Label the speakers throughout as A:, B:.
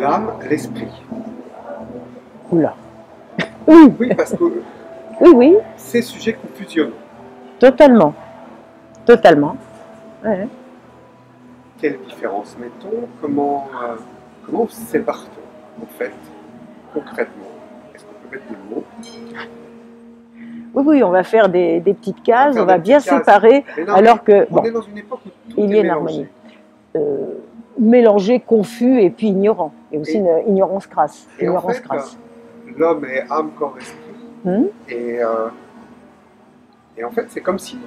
A: l'âme, l'esprit.
B: Oula. Oui,
A: Oui, parce que
B: oui, oui,
A: ces sujets qu'on fusionne.
B: totalement. Totalement. Ouais.
A: Quelle différence mettons? Comment sépare-t-on, en fait, concrètement? Est-ce qu'on peut mettre des mots?
B: Oui, oui, on va faire des petites cases, on va
A: des
B: bien
A: petites cases.
B: séparer,
A: Mais non,
B: alors que,
A: on
B: bon,
A: est dans une époque où tout
B: il
A: est
B: y a une
A: mélangé.
B: harmonie. Mélangé, confus et puis ignorant. Et aussi une ignorance crasse.
A: Et en
B: Ignorance
A: fait,
B: crasse.
A: l'homme est âme, corps, esprit.
B: Hmm.
A: Et en fait, c'est comme si,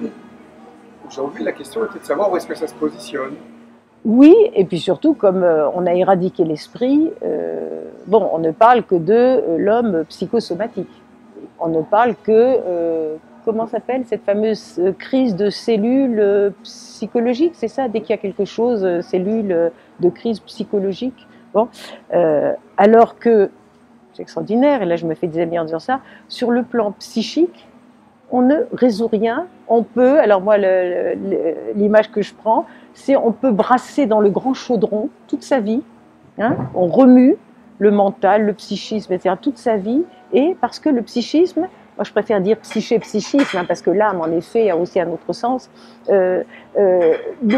A: aujourd'hui, la question était de savoir où est-ce que ça se positionne.
B: Oui, et puis surtout, comme on a éradiqué l'esprit, bon, on ne parle que de l'homme psychosomatique. On ne parle que, comment s'appelle cette fameuse crise de cellules psychologiques, c'est ça, dès qu'il y a quelque chose, cellule de crise psychologique. Bon, alors que, c'est extraordinaire, et là je me fais des amis en disant ça, sur le plan psychique, on ne résout rien. On peut, alors moi l'image que je prends, c'est on peut brasser dans le grand chaudron toute sa vie. Hein, on remue le mental, le psychisme, etc. toute sa vie. Et parce que le psychisme, moi je préfère dire psyché, psychisme, hein, parce que l'âme en effet a aussi un autre sens. La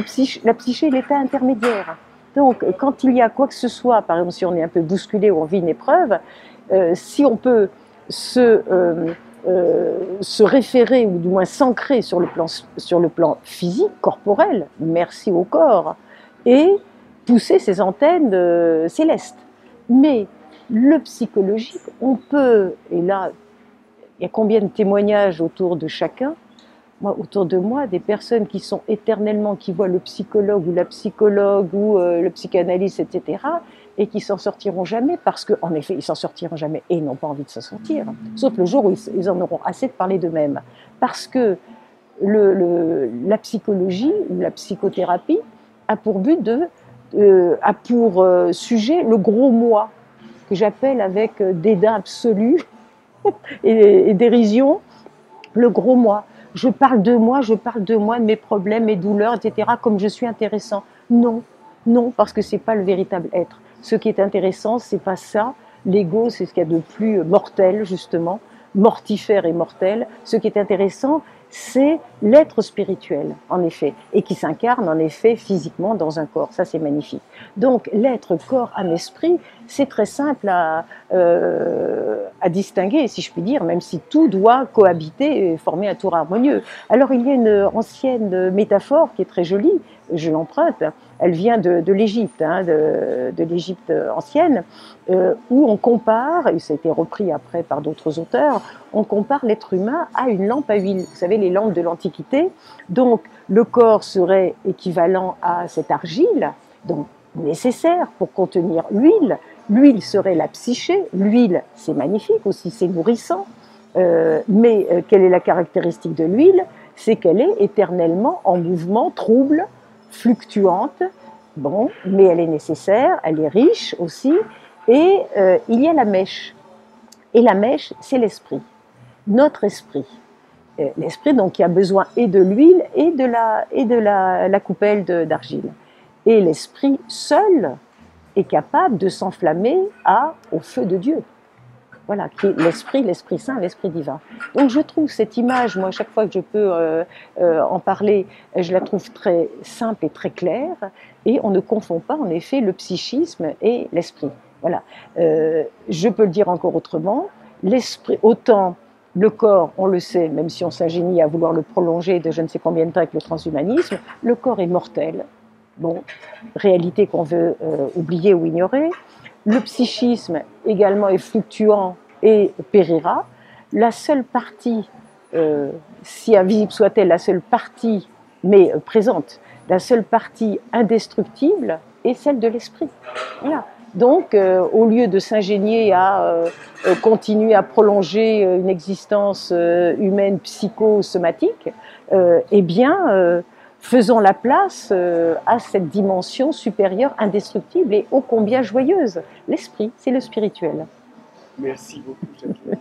B: psyché est l'état intermédiaire. Donc quand il y a quoi que ce soit, par exemple si on est un peu bousculé ou on vit une épreuve, si on peut se référer ou du moins s'ancrer sur le plan physique, corporel, merci au corps, et pousser ses antennes célestes. Mais le psychologique, on peut, et là, il y a combien de témoignages autour de chacun, moi, autour de moi, des personnes qui sont éternellement, qui voient le psychologue ou la psychologue ou le psychanalyste, etc., et qui s'en sortiront jamais parce qu'en effet, ils s'en sortiront jamais et ils n'ont pas envie de s'en sortir, sauf le jour où ils en auront assez de parler d'eux-mêmes. Parce que la psychologie ou la psychothérapie a pour but a pour sujet le gros moi, que j'appelle avec dédain absolu et dérision, le gros moi. Je parle de moi, de mes problèmes, mes douleurs, etc., comme je suis intéressant. Non, non, parce que c'est pas le véritable être. Ce qui est intéressant, c'est pas ça. L'ego, c'est ce qu'il y a de plus mortel, justement, mortifère et mortel. Ce qui est intéressant, c'est l'être spirituel, en effet, et qui s'incarne, en effet, physiquement dans un corps. Ça, c'est magnifique. Donc, l'être corps, âme, esprit, c'est très simple à distinguer, si je puis dire, même si tout doit cohabiter et former un tour harmonieux. Alors, il y a une ancienne métaphore qui est très jolie, je l'emprunte, elle vient de l'Égypte, hein, de l'Égypte ancienne, où on compare, et ça a été repris après par d'autres auteurs, on compare l'être humain à une lampe à huile. Vous savez, les lampes de l'Antiquité. Donc, le corps serait équivalent à cette argile, donc nécessaire pour contenir l'huile. L'huile serait la psyché. L'huile, c'est magnifique aussi, c'est nourrissant. Mais quelle est la caractéristique de l'huile? C'est qu'elle est éternellement en mouvement, trouble, fluctuante. Bon, mais elle est nécessaire, elle est riche aussi. Et il y a la mèche. Et la mèche, c'est l'esprit. Notre esprit. L'esprit, donc, qui a besoin et de l'huile et de la coupelle d'argile. Et l'esprit seul est capable de s'enflammer au feu de Dieu. Voilà, qui est l'Esprit Saint, l'Esprit divin. Donc je trouve cette image, moi, chaque fois que je peux en parler, je la trouve très simple et très claire, et on ne confond pas, en effet, le psychisme et l'esprit. Voilà. Je peux le dire encore autrement, l'esprit, autant le corps, on le sait, même si on s'ingénie à vouloir le prolonger de je ne sais combien de temps avec le transhumanisme, le corps est mortel. Bon, réalité qu'on veut oublier ou ignorer. Le psychisme également est fluctuant et périra. La seule partie, si invisible soit-elle, la seule partie, mais présente, la seule partie indestructible est celle de l'esprit. Voilà. Donc, au lieu de s'ingénier à continuer à prolonger une existence humaine psychosomatique, eh bien, faisons la place à cette dimension supérieure, indestructible et ô combien joyeuse. L'esprit, c'est le spirituel.
A: Merci beaucoup, Jacqueline.